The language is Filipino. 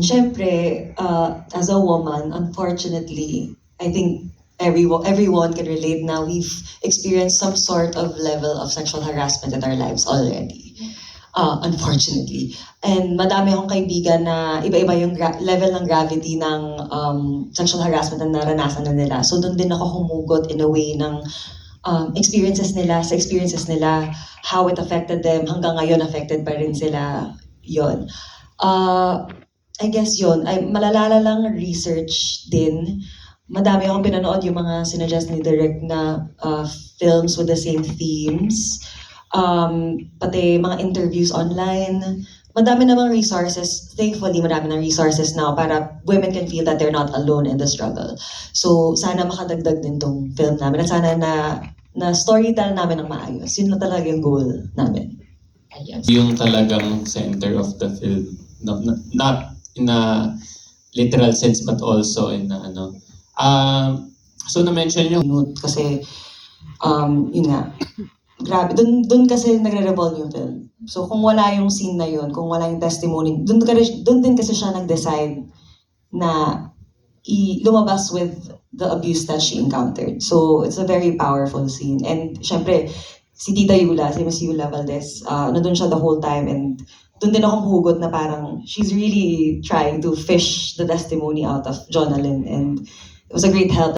Siyempre, as a woman, unfortunately, I think everyone can relate now. We've experienced some sort of level of sexual harassment in our lives already. Unfortunately. And madami akong kaibigan na iba-iba yung level ng gravity ng sexual harassment na naranasan na nila. So doon din ako humugot in a way ng experiences nila, how it affected them, hanggang ngayon affected pa rin sila. Yon. I guess yun, ay malalala lang research din. Madami akong pinanood yung mga sinuggest ni Direk na films with the same themes. Pati mga interviews online. Madami namang resources, thankfully marami ng resources now para women can feel that they're not alone in the struggle. So sana makadagdag din tong film namin at sana na storytell namin ng maayos. Yun na talaga yung goal namin. Yung talagang center of the film, not in a literal sense but also in a so na-mention nyo kasi yun nga, grabe, dun kasi nagre-revolve yung film. So kung wala yung scene na yun, kung wala yung testimony, dun din kasi siya nag-decide na lumabas with the abuse that she encountered. So it's a very powerful scene. And syempre, si Tita Yula, si Miss Yula Valdez, nandun siya the whole time, and dun din akong hugot na parang she's really trying to fish the testimony out of Jonalyn, and it was a great help